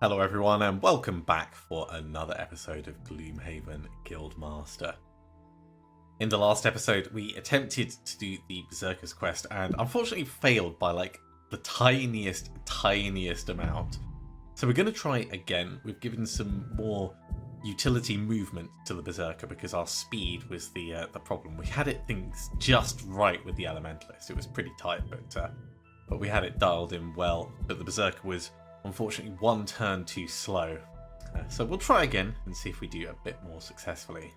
Hello everyone and welcome back for another episode of Gloomhaven Guildmaster. In the last episode we attempted to do the Berserker's quest and unfortunately failed by like the tiniest amount. So we're going to try again. We've given some more utility movement to the Berserker because our speed was the problem. We had things just right with the Elementalist. It was pretty tight but we had it dialed in well, but the Berserker was unfortunately one turn too slow. So we'll try again and see if we do a bit more successfully.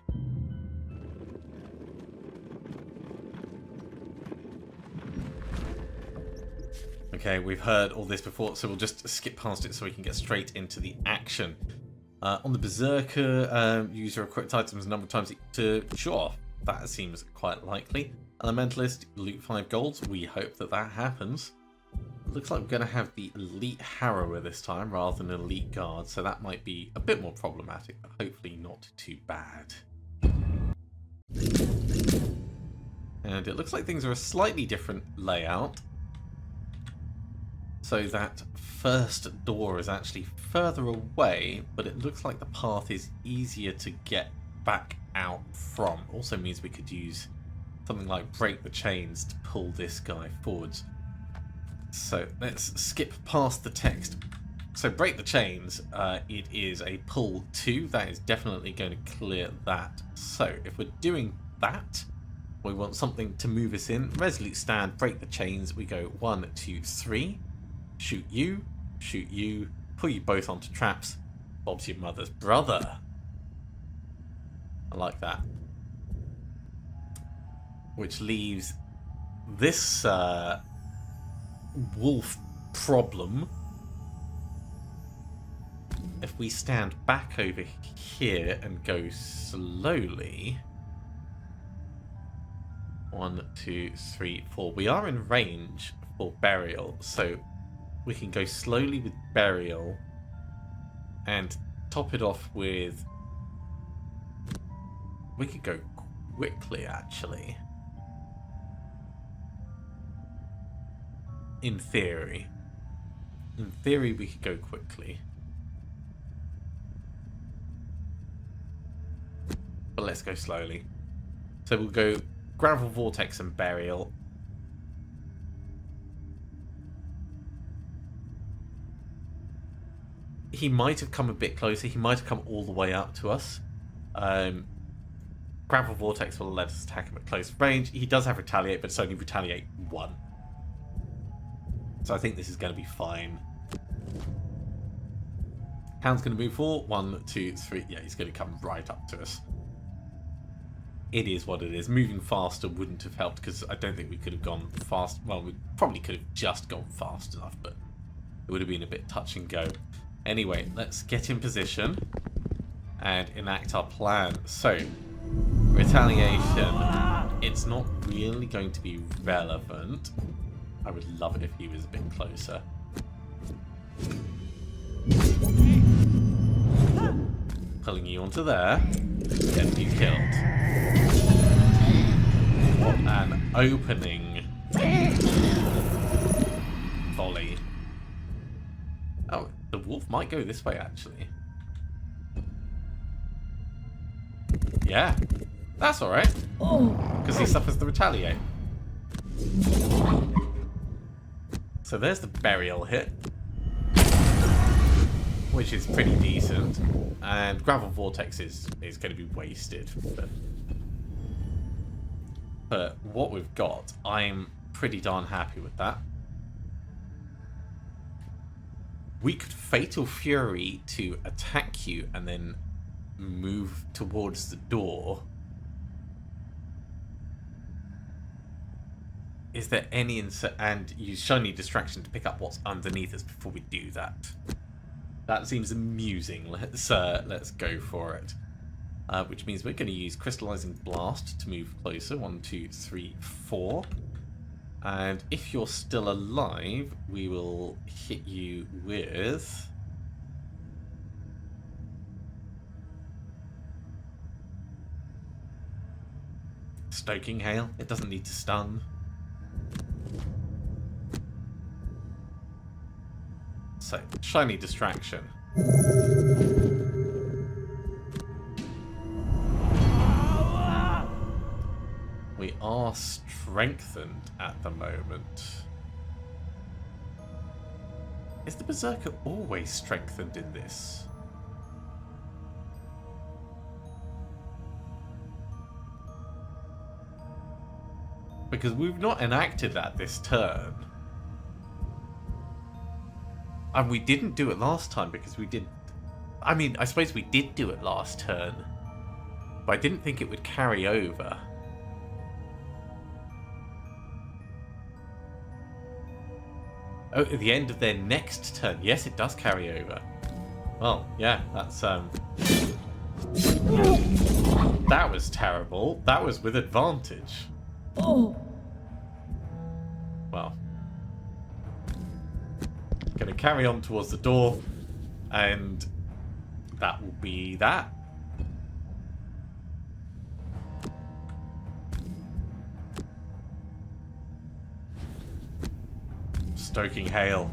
Okay, we've heard all this before, so we'll just skip past it so we can get straight into the action. On the Berserker, use your equipped items a number of times sure, that seems quite likely. Elementalist, loot 5 golds, we hope that happens. Looks like we're going to have the Elite Harrower this time rather than an Elite Guard, so that might be a bit more problematic, but hopefully not too bad. And it looks like things are a slightly different layout. So that first door is actually further away, but it looks like the path is easier to get back out from. Also means we could use something like Break the Chains to pull this guy forwards. So let's skip past the text. So Break the Chains, it is a pull 2. That is definitely going to clear that. So if we're doing that, we want something to move us in. Resolute stand, break the chains. We go 1, 2, 3. Shoot you, pull you both onto traps. Bob's your mother's brother. I like that. Which leaves this wolf problem. If we stand back over here and go slowly, 1, 2, 3, 4. We are in range for burial, so we can go slowly with burial and top it off with. We could go quickly, actually. In theory, we could go quickly. But let's go slowly. So we'll go Gravel Vortex and Burial. He might have come a bit closer. He might have come all the way up to us. Gravel Vortex will let us attack him at close range. He does have Retaliate, but it's only Retaliate 1. So I think this is going to be fine. Hound's going to move forward. 1, 2, 3. Yeah, he's going to come right up to us. It is what it is. Moving faster wouldn't have helped because I don't think we could have gone fast. Well, we probably could have just gone fast enough, but it would have been a bit touch and go. Anyway, let's get in position and enact our plan. So, retaliation. It's not really going to be relevant. I would love it if he was a bit closer. Pulling you onto there. Get you killed. What an opening volley. Oh, the wolf might go this way, actually. Yeah, that's alright. Because he suffers the retaliate. So there's the burial hit, which is pretty decent, and Gravel Vortex is going to be wasted. But what we've got, I'm pretty darn happy with that. We could Fatal Fury to attack you and then move towards the door. Is there any and use Shiny Distraction to pick up what's underneath us before we do that? That seems amusing. Let's go for it. Which means we're going to use Crystallizing Blast to move closer. 1, 2, 3, 4. And if you're still alive, we will hit you with Stoking Hail. It doesn't need to stun. So, Shiny Distraction. We are strengthened at the moment. Is the Berserker always strengthened in this? Because we've not enacted that this turn. And we didn't do it last time because we did... I mean, I suppose we did do it last turn. But I didn't think it would carry over. Oh, at the end of their next turn. Yes, it does carry over. Well, yeah, that's... That was terrible. That was with advantage. Oh. Well. Gonna carry on towards the door. And that will be that. Stoking hail.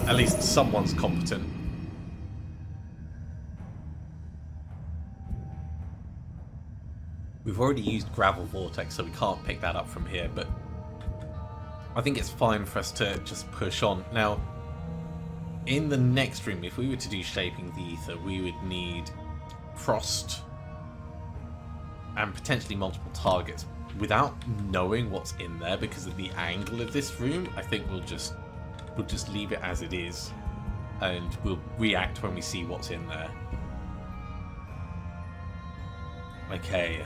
At least someone's competent. We've already used Gravel Vortex, so we can't pick that up from here, but I think it's fine for us to just push on. Now, in the next room, if we were to do Shaping the Ether, we would need Frost and potentially multiple targets. Without knowing what's in there because of the angle of this room, I think we'll just leave it as it is, and we'll react when we see what's in there. Okay.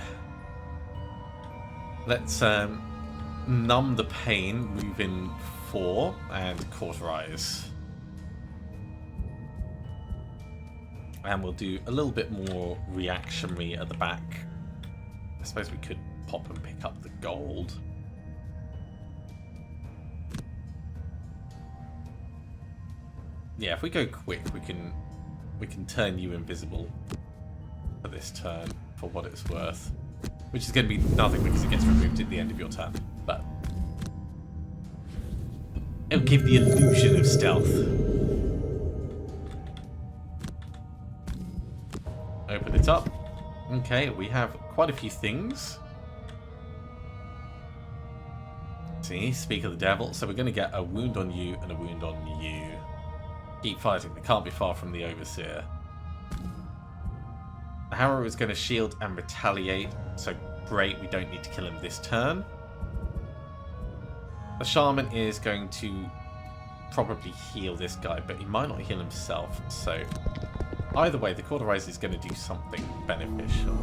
Let's numb the pain, move in 4, and cauterize. And we'll do a little bit more reactionary at the back. I suppose we could pop and pick up the gold. Yeah, if we go quick, we can turn you invisible for this turn for what it's worth, which is going to be nothing because it gets removed at the end of your turn, but it'll give the illusion of stealth. Open it up. Okay, we have quite a few things. See, speak of the devil. So we're going to get a wound on you and a wound on you. Keep fighting. They can't be far from the Overseer. The Harrow is going to shield and retaliate. So great, we don't need to kill him this turn. The Shaman is going to probably heal this guy, but he might not heal himself. So either way, the Cauterize is going to do something beneficial.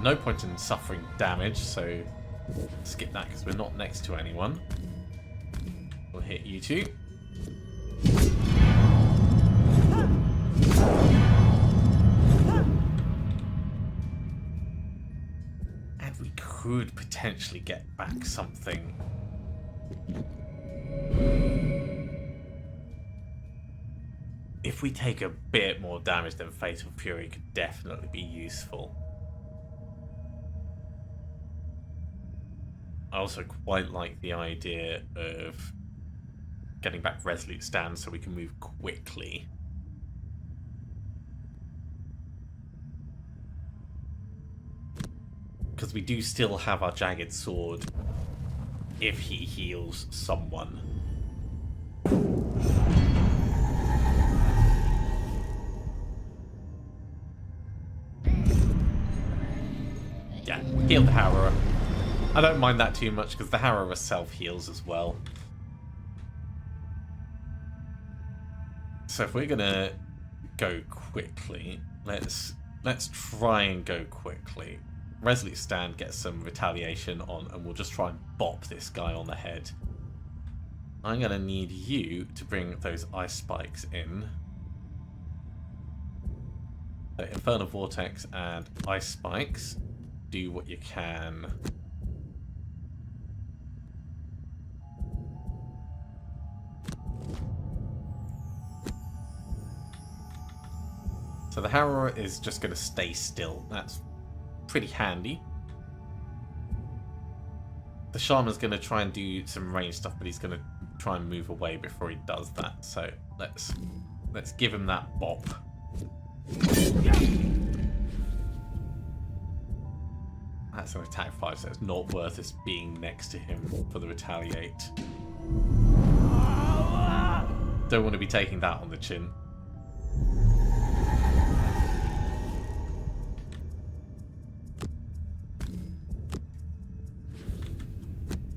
No point in suffering damage, so skip that because we're not next to anyone. We'll hit you two. And we could potentially get back something. If we take a bit more damage, then Fatal Fury could definitely be useful. I also quite like the idea of getting back Resolute Stand so we can move quickly. Because we do still have our Jagged Sword if he heals someone. Yeah, heal the Harrower. I don't mind that too much because the Harrower self-heals as well. So if we're gonna go quickly, let's try and go quickly. Resolute Stand gets some retaliation on, and we'll just try and bop this guy on the head. I'm gonna need you to bring those ice spikes in. So Infernal Vortex and ice spikes. Do what you can. So the Harrower is just going to stay still. That's pretty handy. The Shaman's going to try and do some range stuff, but he's going to try and move away before he does that. So let's give him that bop. That's an attack 5, so it's not worth us being next to him for the retaliate. Don't want to be taking that on the chin.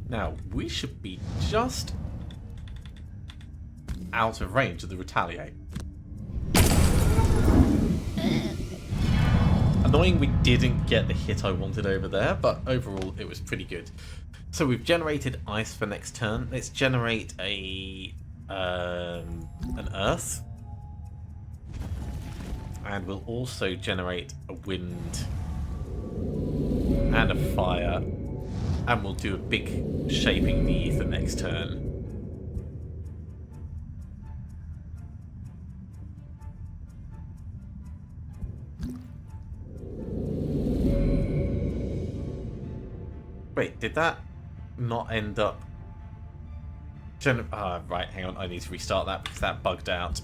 Now, we should be just out of range of the retaliate. Annoying we didn't get the hit I wanted over there, but overall it was pretty good. So we've generated ice for next turn. Let's generate an earth. And we'll also generate a wind and a fire. And we'll do a big shaping the ether next turn. Wait, did that not end up... right, hang on, I need to restart that because that bugged out.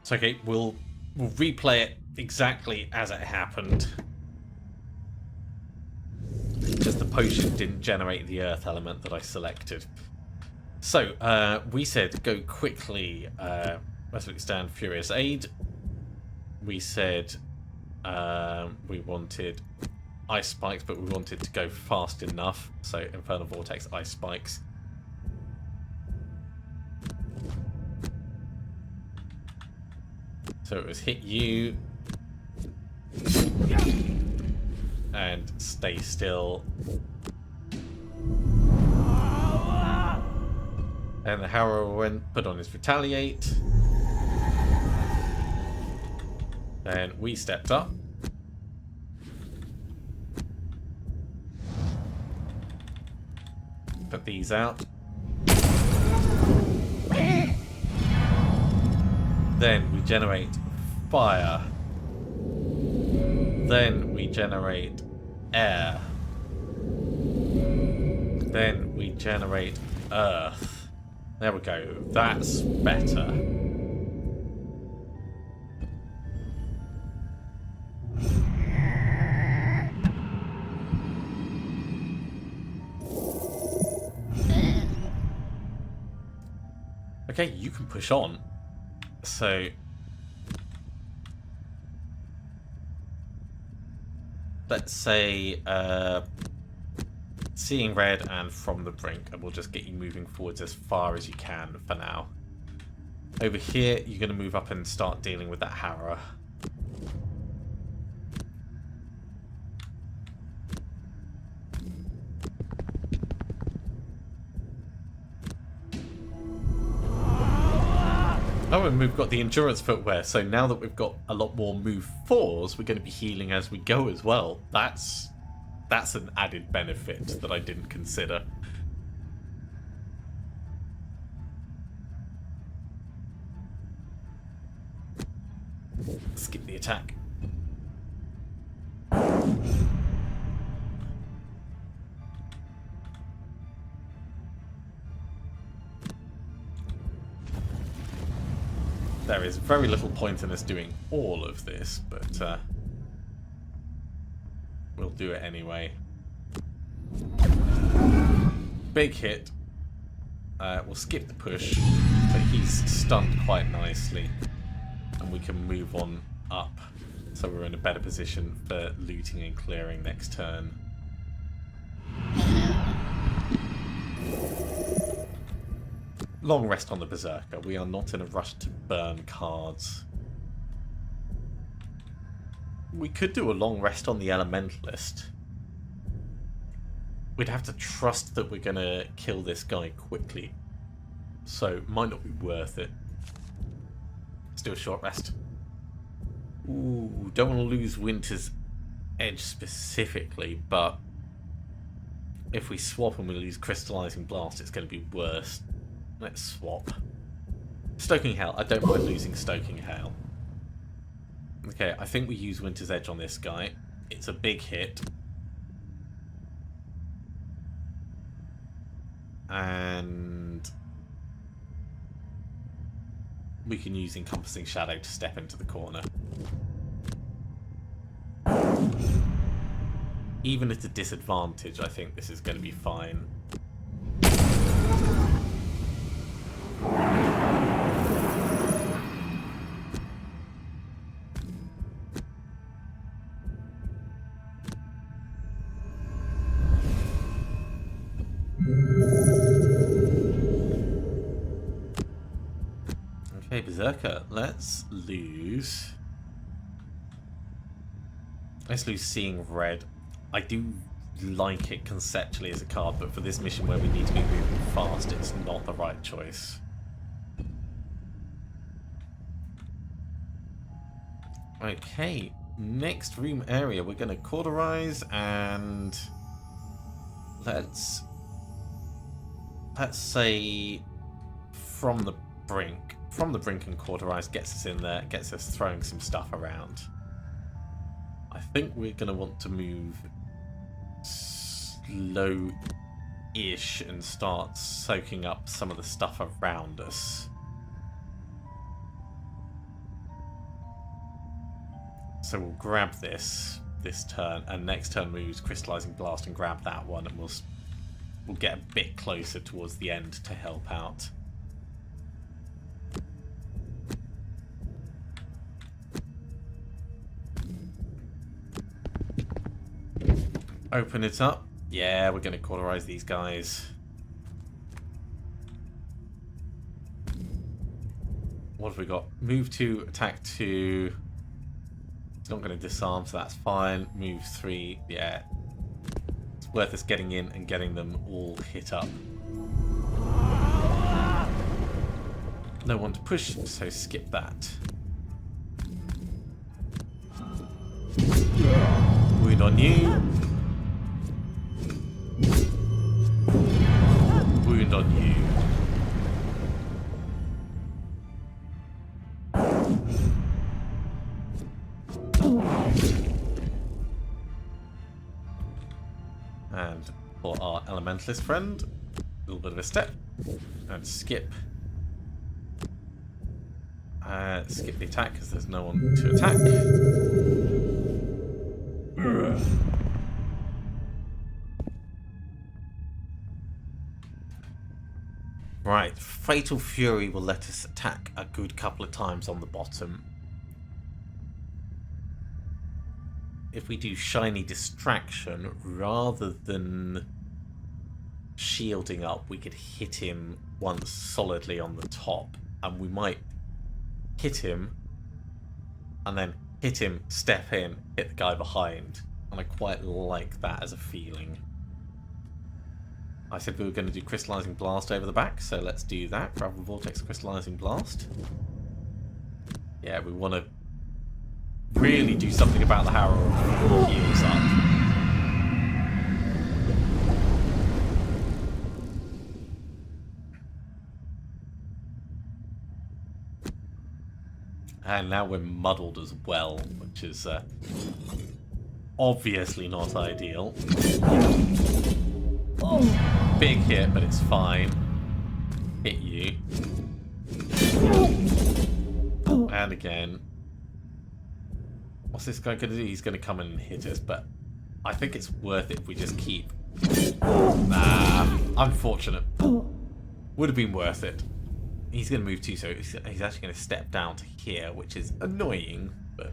It's okay, we'll replay it exactly as it happened. Just the potion didn't generate the earth element that I selected. So, we said go quickly, Resolute Stand, Furious Aid. We said we wanted ice spikes, but we wanted to go fast enough. So, Infernal Vortex, ice spikes. So it was hit you. And stay still. And the Harrow went, put on his retaliate. Then we stepped up. Put these out. Then we generate fire. Then we generate air. Then we generate earth. There we go. That's better. Okay, you can push on. So let's say seeing red and from the brink, and we'll just get you moving forwards as far as you can for now. Over here, you're going to move up and start dealing with that harrow. Oh, and we've got the endurance footwear, so now that we've got a lot more move 4s, we're going to be healing as we go as well. That's an added benefit that I didn't consider. Skip the attack. There is very little point in us doing all of this, but we'll do it anyway. Big hit. We'll skip the push, but he's stunned quite nicely. And we can move on up, so we're in a better position for looting and clearing next turn. Long rest on the Berserker. We are not in a rush to burn cards. We could do a long rest on the Elementalist. We'd have to trust that we're going to kill this guy quickly. So, it might not be worth it. Let's do a short rest. Ooh, don't want to lose Winter's Edge specifically, but if we swap and we lose Crystallizing Blast, it's going to be worse. Let's swap. Stoking Hail. I don't mind losing Stoking Hail. Okay, I think we use Winter's Edge on this guy. It's a big hit. And we can use Encompassing Shadow to step into the corner. Even at a disadvantage, I think this is going to be fine. Okay, Berserker, let's lose Seeing Red. I do like it conceptually as a card, but for this mission where we need to be moving fast, it's not the right choice. Okay, next room area, we're going to cauterize, and let's say from the brink and cauterize gets us in there, gets us throwing some stuff around. I think we're going to want to move slow-ish and start soaking up some of the stuff around us. So we'll grab this turn, and next turn moves Crystallizing Blast and grab that one, and we'll get a bit closer towards the end to help out. Open it up. Yeah, we're going to cauterize these guys. What have we got? Move 2, attack 2. It's not going to disarm, so that's fine. Move 3, yeah. It's worth us getting in and getting them all hit up. No one to push, so skip that. Wound on you. Wound on you. And for our Elementalist friend, a little bit of a step. And skip. Skip the attack because there's no one to attack. Right, Fatal Fury will let us attack a good couple of times on the bottom. If we do Shiny Distraction, rather than shielding up, we could hit him once solidly on the top, and we might hit him, and then hit him, step in, hit the guy behind, and I quite like that as a feeling. I said we were going to do Crystallizing Blast over the back, so let's do that. Gravel Vortex Crystallizing Blast. Yeah, we want to really do something about the Harrow heals up. And now we're muddled as well, which is obviously not ideal. Big hit, but it's fine. Hit you. And again. What's this guy going to do? He's going to come in and hit us, but I think it's worth it if we just keep... unfortunate. Would have been worth it. He's going to move too, so he's actually going to step down to here, which is annoying, but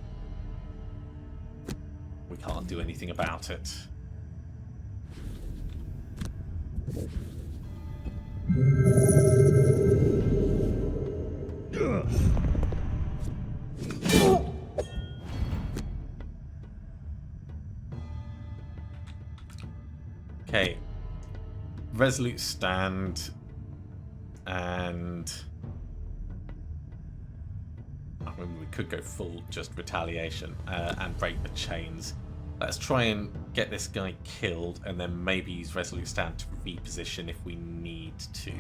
we can't do anything about it. Okay, resolute stand, and I mean, we could go full just retaliation and break the chains. Let's try and get this guy killed, and then maybe use resolute stand to reposition if we need to.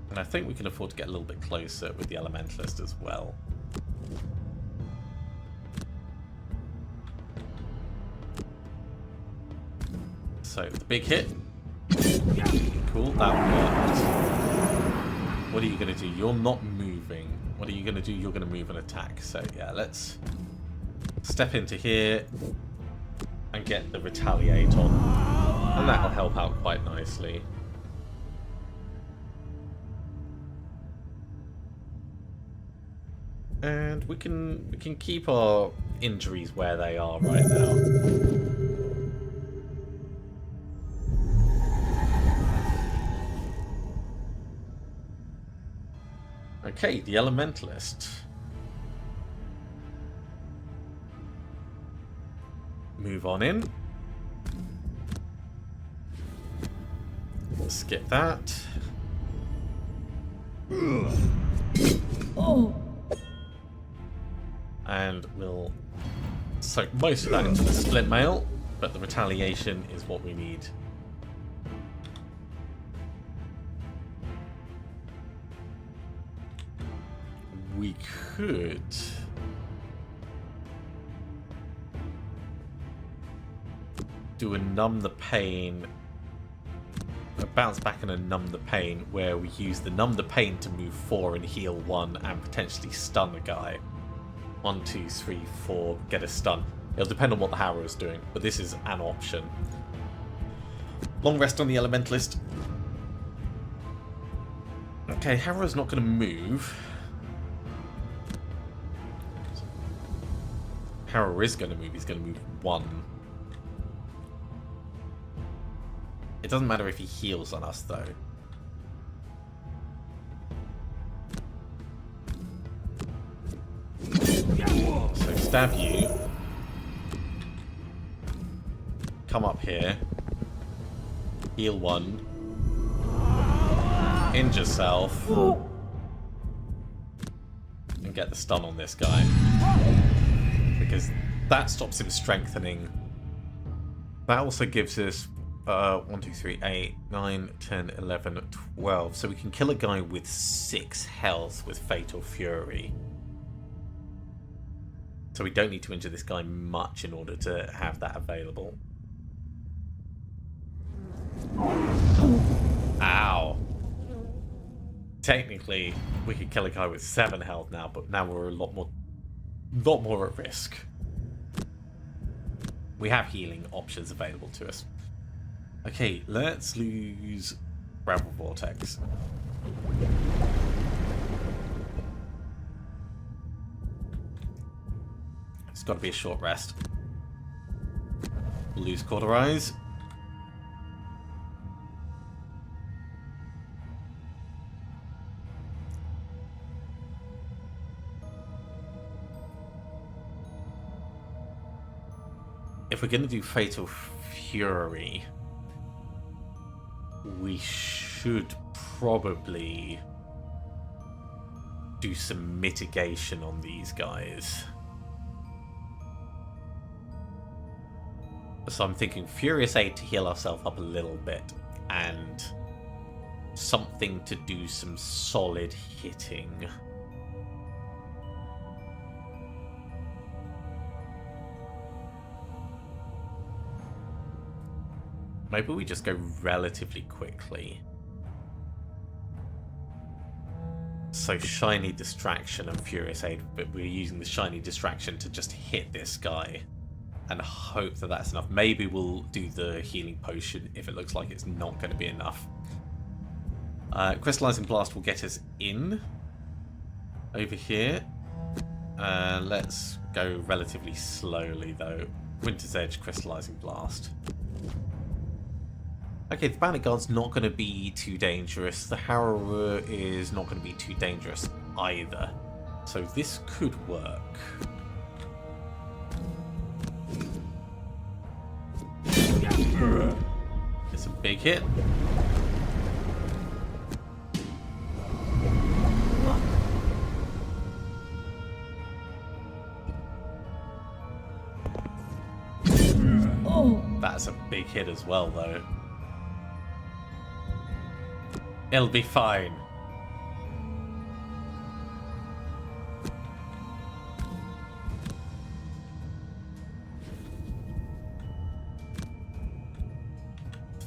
And I think we can afford to get a little bit closer with the Elementalist as well. So the big hit. Cool, that worked. What are you going to do? You're not moving. What are you going to do? You're going to move and attack. So yeah, let's step into here and get the retaliate on. And that'll help out quite nicely. And we can keep our injuries where they are right now. Okay, the Elementalist. Move on in. Skip that. Oh. And we'll soak most of that into the split mail, but the retaliation is what we need. We could do a numb the pain, a bounce back and a numb the pain, where we use the numb the pain to move 4 and heal 1 and potentially stun a guy. 1, 2, 3, 4, get a stun. It'll depend on what the Harrow is doing, but this is an option. Long rest on the Elementalist. Okay, Harrow's not going to move. Harrow is going to move. He's going to move 1. It doesn't matter if he heals on us, though. So stab you. Come up here. Heal 1. Injure self. And get the stun on this guy. Because that stops him strengthening. That also gives us 1, 2, 3, 8, 9, 10, 11, 12. So we can kill a guy with 6 health with Fatal Fury. So we don't need to injure this guy much in order to have that available. Ow. Technically, we could kill a guy with 7 health now, but now we're a lot more at risk. We have healing options available to us. Okay, let's lose Gravel Vortex. It's got to be a short rest. Lose Cauterize. If we're going to do Fatal Fury, we should probably do some mitigation on these guys. So I'm thinking Furious Aid to heal ourselves up a little bit, and something to do some solid hitting. Maybe we just go relatively quickly. So Shiny Distraction and Furious Aid, but we're using the Shiny Distraction to just hit this guy and hope that that's enough. Maybe we'll do the Healing Potion if it looks like it's not going to be enough. Crystallizing Blast will get us in over here. Let's go relatively slowly though. Winter's Edge, Crystallizing Blast. Okay, the Bandit Guard's not going to be too dangerous. The Harrower is not going to be too dangerous either. So this could work. It's a big hit. That's a big hit as well, though. It'll be fine.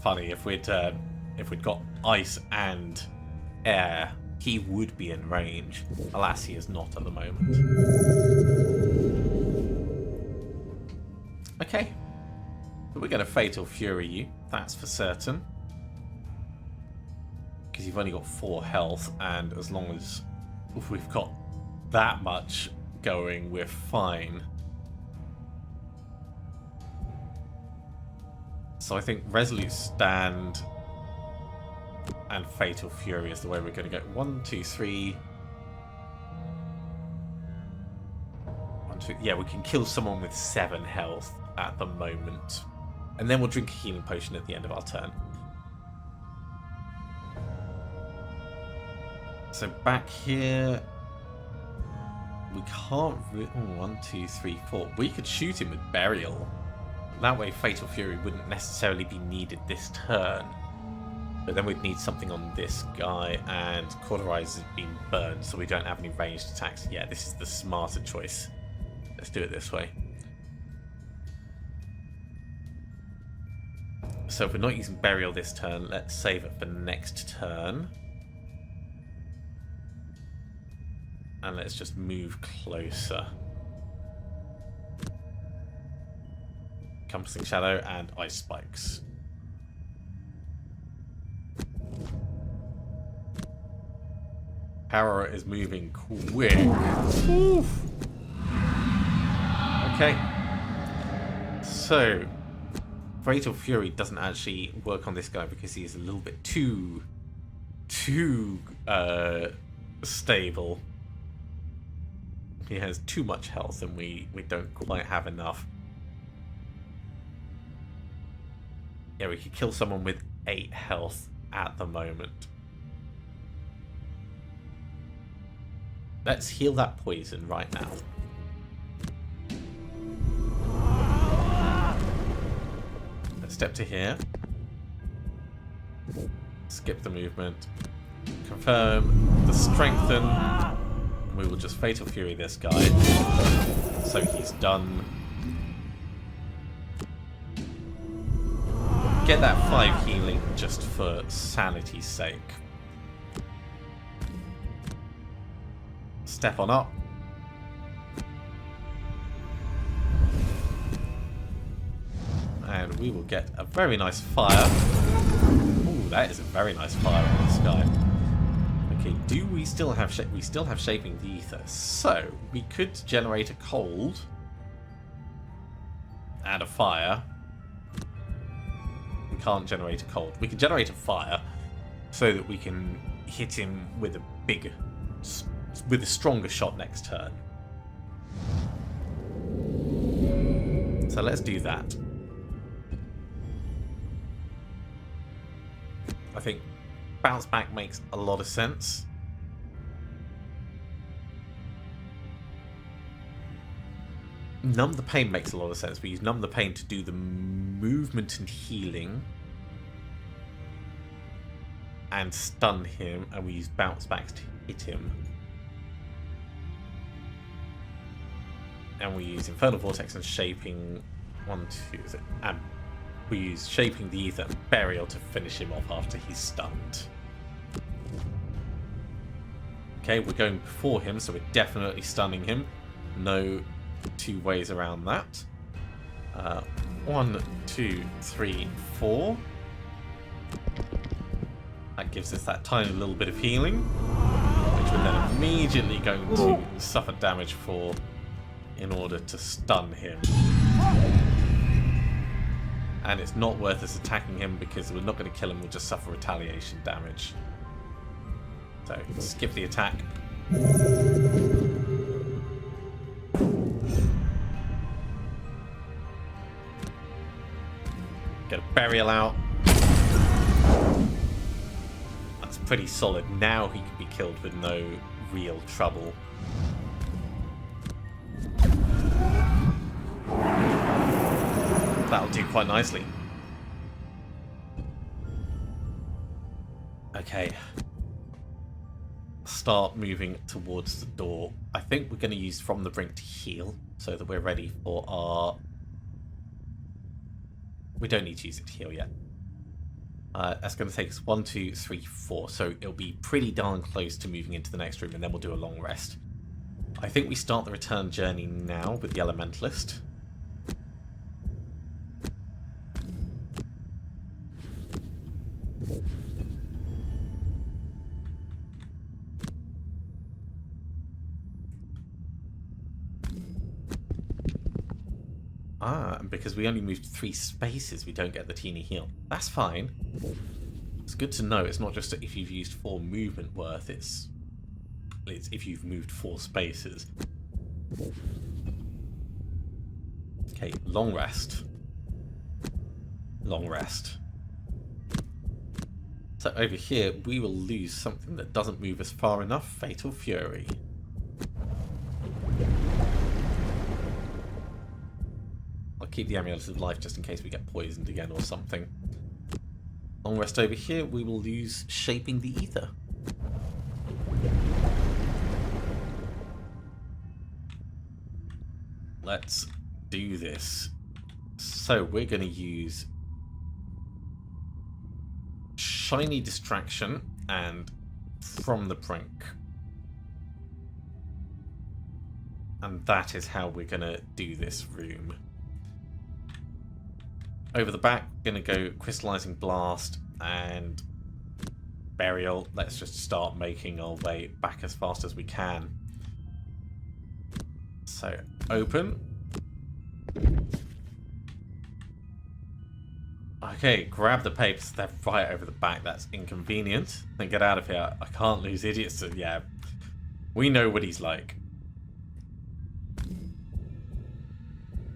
funny if we'd got ice and air, he would be in range. Alas, he is not at the moment. Okay, but we're going to Fatal Fury you, that's for certain. Because you've only got 4 health, and as long as we've got that much going, we're fine. So I think Resolute Stand and Fatal Fury is the way we're going to go. 1, 2, 3. 1, 2. Yeah, we can kill someone with 7 health at the moment. And then we'll drink a healing potion at the end of our turn. So back here, we can't... Oh, 1, 2, 3, 4. We could shoot him with Burial. That way Fatal Fury wouldn't necessarily be needed this turn. But then we'd need something on this guy, and Cauterize has been burned, so we don't have any ranged attacks. Yeah, this is the smarter choice. Let's do it this way. So if we're not using Burial this turn, let's save it for next turn. And let's just move closer. Compassing Shadow and Ice Spikes. Power is moving quick. Oof. Okay. So, Fatal Fury doesn't actually work on this guy because he's a little bit too stable. He has too much health and we don't quite have enough. Yeah, we could kill someone with 8 health at the moment. Let's heal that poison right now. Let's step to here. Skip the movement. Confirm the strengthen. We will just Fatal Fury this guy. So he's done. Get that 5 healing just for sanity's sake. Step on up. And we will get a very nice fire. Ooh, that is a very nice fire on this guy. Okay, do we still have we still have Shaping the Ether? So we could generate a cold and a fire. We can't generate a cold. We can generate a fire so that we can hit him with a stronger shot next turn. So let's do that. I think Bounce Back makes a lot of sense. Numb the Pain makes a lot of sense. We use Numb the Pain to do the movement and healing. And stun him. And we use Bounce Back to hit him. And we use Infernal Vortex and Shaping... 1, 2... And we use Shaping the Ether and Burial to finish him off after he's stunned. Okay, we're going before him, so we're definitely stunning him. No 2 ways around that. 1, 2, 3, 4. That gives us that tiny little bit of healing, which we're then immediately going to suffer damage for in order to stun him. And it's not worth us attacking him because we're not going to kill him, we'll just suffer retaliation damage. So, skip the attack. Get a Burial out. That's pretty solid. Now he can be killed with no real trouble. That'll do quite nicely. Okay. Start moving towards the door. I think we're going to use From the Brink to heal so that we're ready for our... We don't need to use it to heal yet. That's going to take us 1, 2, 3, 4. So it'll be pretty darn close to moving into the next room, and then we'll do a long rest. I think we start the return journey now with the Elementalist. And because we only moved 3 spaces, we don't get the teeny heal. That's fine. It's good to know. It's not just if you've used 4 movement worth, it's if you've moved 4 spaces. Okay, long rest. Long rest. So over here, we will lose something that doesn't move us far enough. Fatal Fury. I'll keep the Amulet of Life just in case we get poisoned again or something. Long rest over here, we will lose Shaping the Ether. Let's do this. So we're going to use Shiny Distraction and From the Brink. And that is how we're going to do this room. Over the back, we're going to go Crystallizing Blast and Burial. Let's just start making our way back as fast as we can. So, open. Okay, grab the papers. They're right over the back. That's inconvenient. Then get out of here. I can't lose idiots. So, yeah, we know what he's like.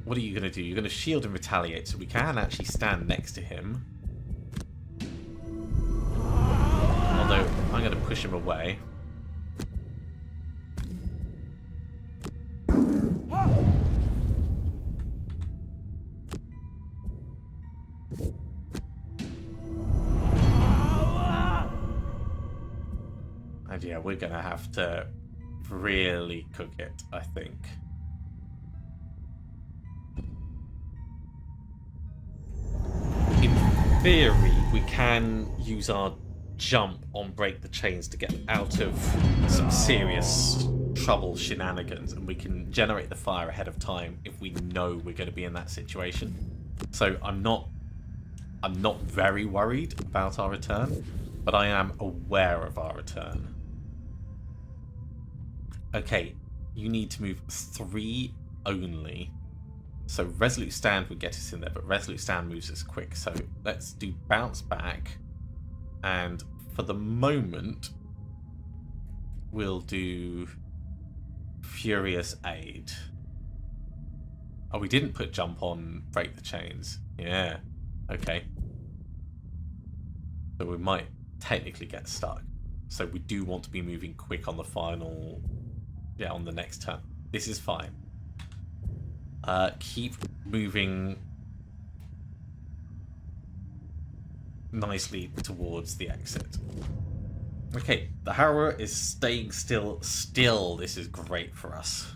What are you going to do? You're going to shield and retaliate, so we can actually stand next to him. Although, I'm going to push him away. And yeah, we're going to have to really cook it, I think. In theory, we can use our jump on Break the Chains to get out of some serious trouble shenanigans, and we can generate the fire ahead of time if we know we're going to be in that situation. So I'm not very worried about our return, but I am aware of our return. Okay, you need to move 3 only. So Resolute Stand would get us in there, but Resolute Stand moves us quick. So let's do Bounce Back. And for the moment, we'll do Furious Aid. Oh, we didn't put Jump on Break the Chains. Yeah, okay. So we might technically get stuck. So we do want to be moving quick on the final... Yeah, on the next turn. This is fine. Keep moving nicely towards the exit. Okay, the Harrower is staying still. This is great for us.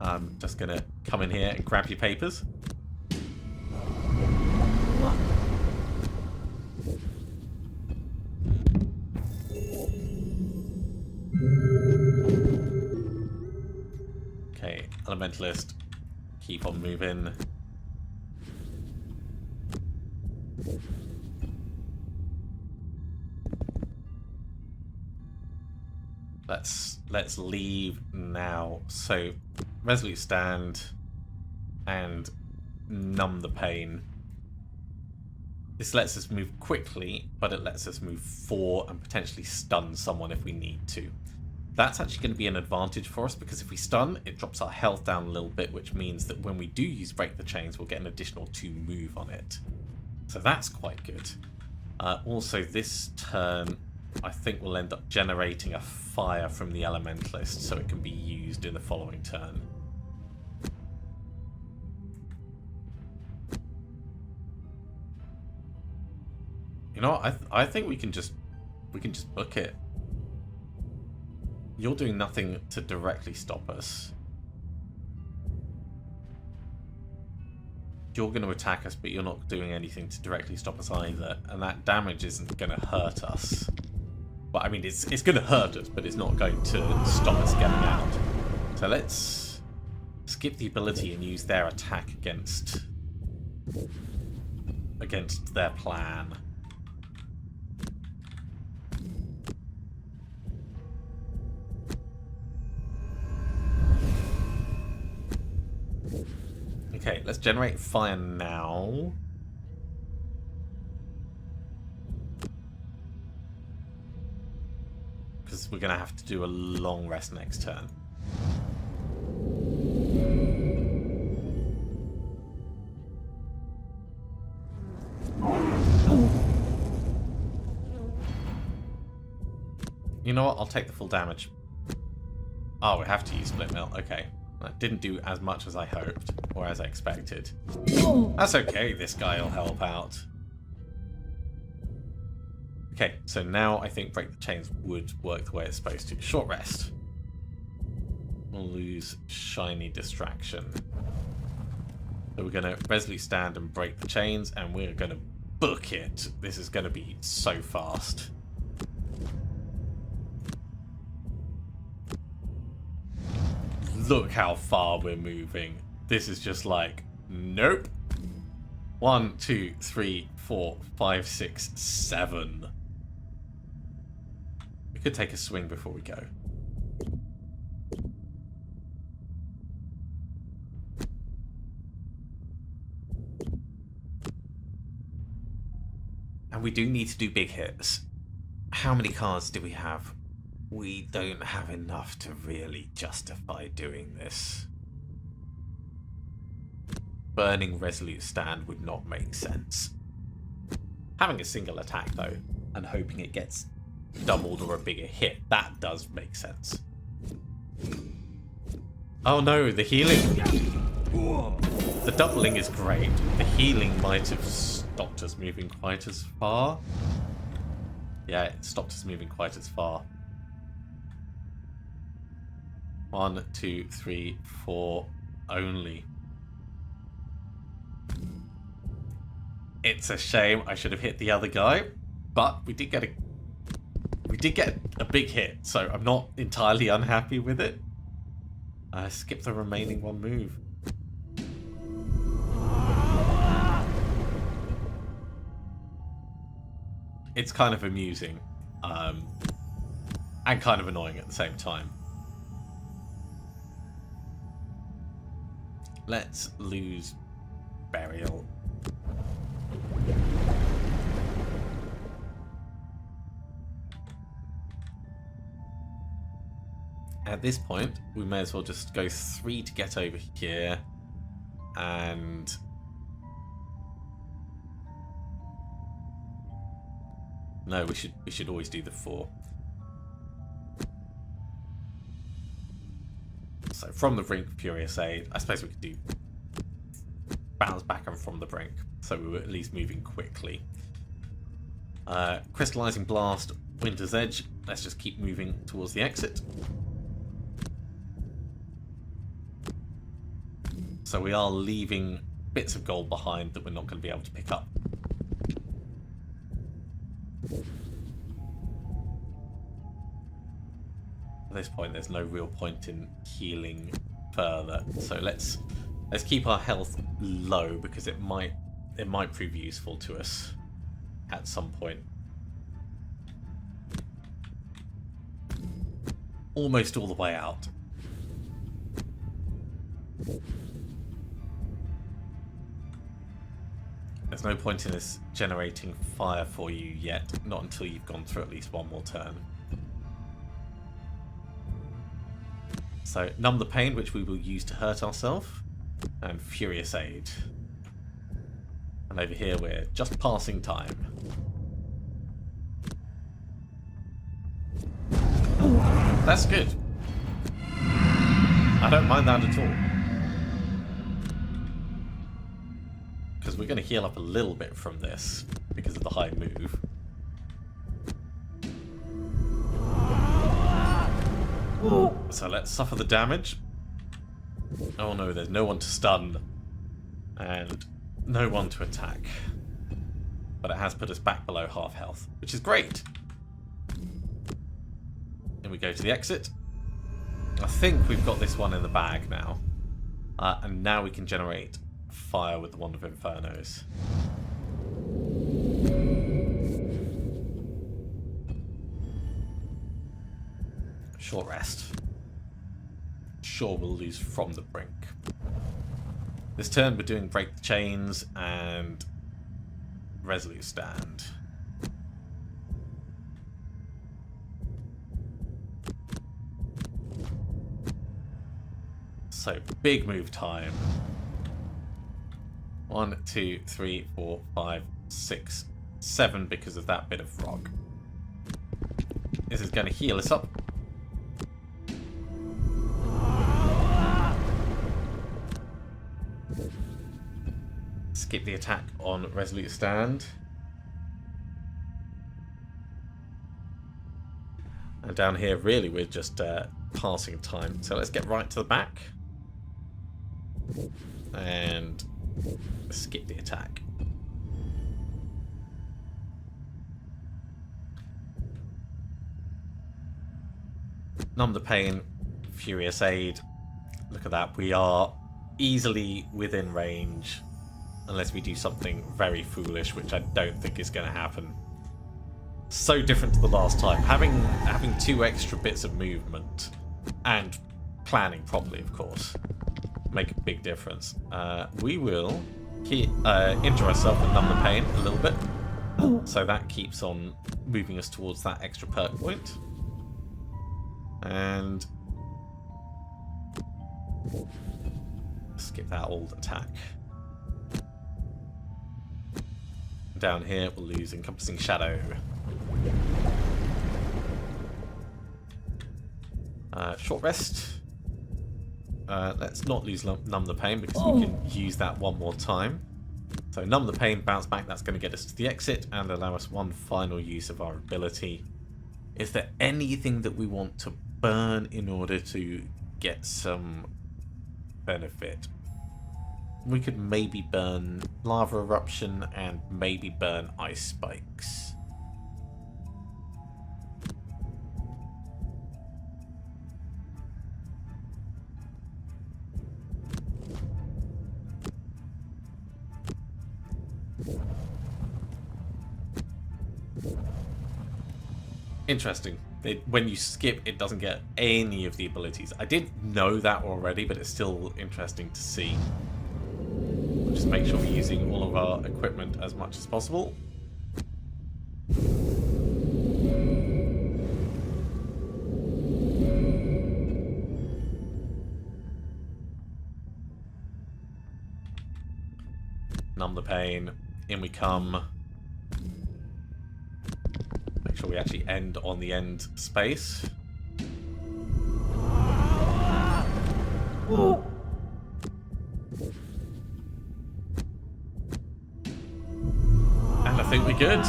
I'm just gonna come in here and grab your papers. Okay, Elementalist, keep on moving. Let's leave now. So, Resolute Stand and Numb the Pain. This lets us move quickly, but it lets us move 4 and potentially stun someone if we need to. That's actually going to be an advantage for us, because if we stun, it drops our health down a little bit, which means that when we do use Break the Chains, we'll get an additional 2 move on it. So that's quite good. Also, this turn, I think we'll end up generating a fire from the Elementalist, so it can be used in the following turn. You know what? I think we can just book it. You're doing nothing to directly stop us. you're going to attack us, but you're not doing anything to directly stop us either, and that damage isn't going to hurt us. Well, I mean, it's going to hurt us, but it's not going to stop us getting out. So let's skip the ability and use their attack against their plan. Okay, let's generate fire now. Because we're going to have to do a long rest next turn. You know what? I'll take the full damage. Oh, we have to use split mill. Okay. That didn't do as much as I hoped, or as I expected. That's okay, this guy will help out. Okay, so now I think Break the Chains would work the way it's supposed to. Short rest. We'll lose Shiny Distraction. So we're going to Resolute Stand and Break the Chains, and we're going to book it. This is going to be so fast. Look how far we're moving. This is just like, nope. 1, 2, 3, 4, 5, 6, 7. We could take a swing before we go. And we do need to do big hits. How many cards do we have? We don't have enough to really justify doing this. Burning Resolute Stand would not make sense. Having a single attack, though, and hoping it gets doubled or a bigger hit, that does make sense. Oh no, the healing... The doubling is great. The healing might have stopped us moving quite as far. Yeah, it stopped us moving quite as far. 1, 2, 3, 4 only. It's a shame. I should have hit the other guy, but we did get a big hit, so I'm not entirely unhappy with it. Skip the remaining one move. It's kind of amusing, and kind of annoying at the same time. Let's lose Burial. At this point, we may as well just go 3 to get over here, and no, we should always do the 4. So from the brink, Furious Aid. I suppose we could do bounce back and from the brink, so we were at least moving quickly. Crystallizing Blast, Winter's Edge. Let's just keep moving towards the exit. So we are leaving bits of gold behind that we're not going to be able to pick up. At this point, there's no real point in healing further. So let's keep our health low, because it might prove useful to us at some point. Almost all the way out. There's no point in us generating fire for you yet, not until you've gone through at least one more turn. So, Numb the Pain, which we will use to hurt ourselves, and Furious Aid. And over here we're just passing time. That's good. I don't mind that at all. Because we're going to heal up a little bit from this because of the high move. So let's suffer the damage. Oh no, there's no one to stun. And no one to attack. But it has put us back below half health, which is great. Then we go to the exit. I think we've got this one in the bag now. And now we can generate fire with the Wand of Infernos. Short rest. Sure, we'll lose from the brink. This turn we're doing Break the Chains and Resolute Stand. So, big move time. 1, 2, 3, 4, 5, 6, 7 because of that bit of frog. This is going to heal us up. Skip the attack on Resolute Stand. And down here, really, we're just passing time. So let's get right to the back. And skip the attack. Numb the Pain, Furious Aid. Look at that. We are easily within range. Unless we do something very foolish, which I don't think is going to happen. So different to the last time. Having 2 extra bits of movement and planning properly, of course, make a big difference. We will injure ourselves and numb the pain a little bit. So that keeps on moving us towards that extra perk point. And skip that old attack. Down here, we'll lose Encompassing Shadow. Short rest. Let's not lose Numb the Pain because we can use that one more time. So Numb the Pain, bounce back, that's going to get us to the exit and allow us one final use of our ability. Is there anything that we want to burn in order to get some benefit? We could maybe burn Lava Eruption and maybe burn Ice Spikes. Interesting. When you skip, it doesn't get any of the abilities. I did know that already, but it's still interesting to see. Just make sure we're using all of our equipment as much as possible. Numb the Pain. In we come. Make sure we actually end on the end space. And I think we're good.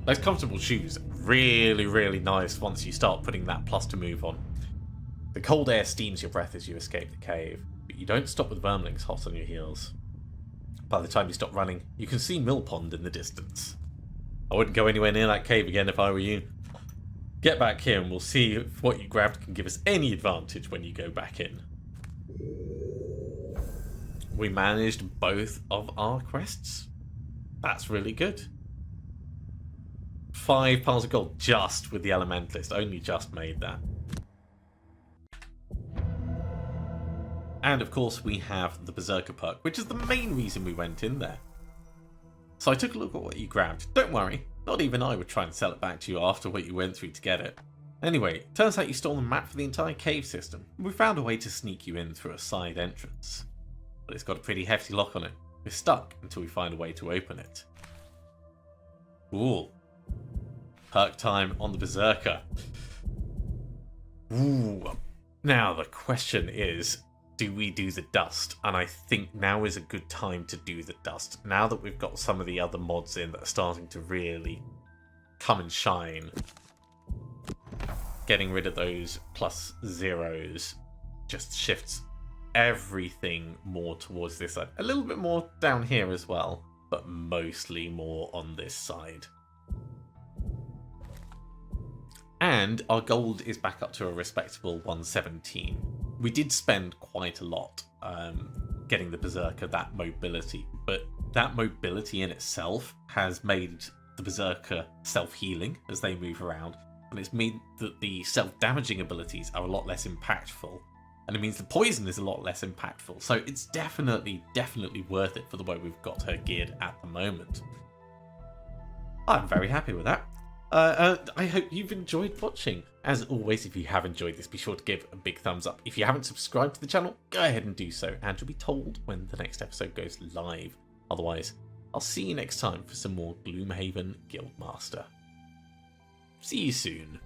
Those comfortable shoes, really, really nice once you start putting that plus to move on. The cold air steams your breath as you escape the cave, but you don't stop with wormlings hot on your heels. By the time you stop running, you can see Mill Pond in the distance. I wouldn't go anywhere near that cave again if I were you. Get back here and we'll see if what you grabbed can give us any advantage when you go back in. We managed both of our quests. That's really good. 5 piles of gold just with the Elementalist. Only just made that. And of course we have the Berserker perk, which is the main reason we went in there. So I took a look at what you grabbed. Don't worry, not even I would try and sell it back to you after what you went through to get it. Anyway, turns out you stole the map for the entire cave system. We found a way to sneak you in through a side entrance. But it's got a pretty hefty lock on it. We're stuck until we find a way to open it. Ooh. Perk time on the Berserker. Ooh. Now the question is, do we do the dust? And I think now is a good time to do the dust. Now that we've got some of the other mods in that are starting to really come and shine. getting rid of those plus zeros just shifts everything more towards this side. A little bit more down here as well, but mostly more on this side. And our gold is back up to a respectable 117. We did spend quite a lot getting the Berserker that mobility, but that mobility in itself has made the Berserker self-healing as they move around, and it's made that the self-damaging abilities are a lot less impactful, and it means the poison is a lot less impactful, so it's definitely worth it for the way we've got her geared at the moment. I'm very happy with that. I hope you've enjoyed watching. As always, if you have enjoyed this, be sure to give a big thumbs up. If you haven't subscribed to the channel, go ahead and do so, and you'll be told when the next episode goes live. Otherwise, I'll see you next time for some more Gloomhaven Guildmaster. See you soon.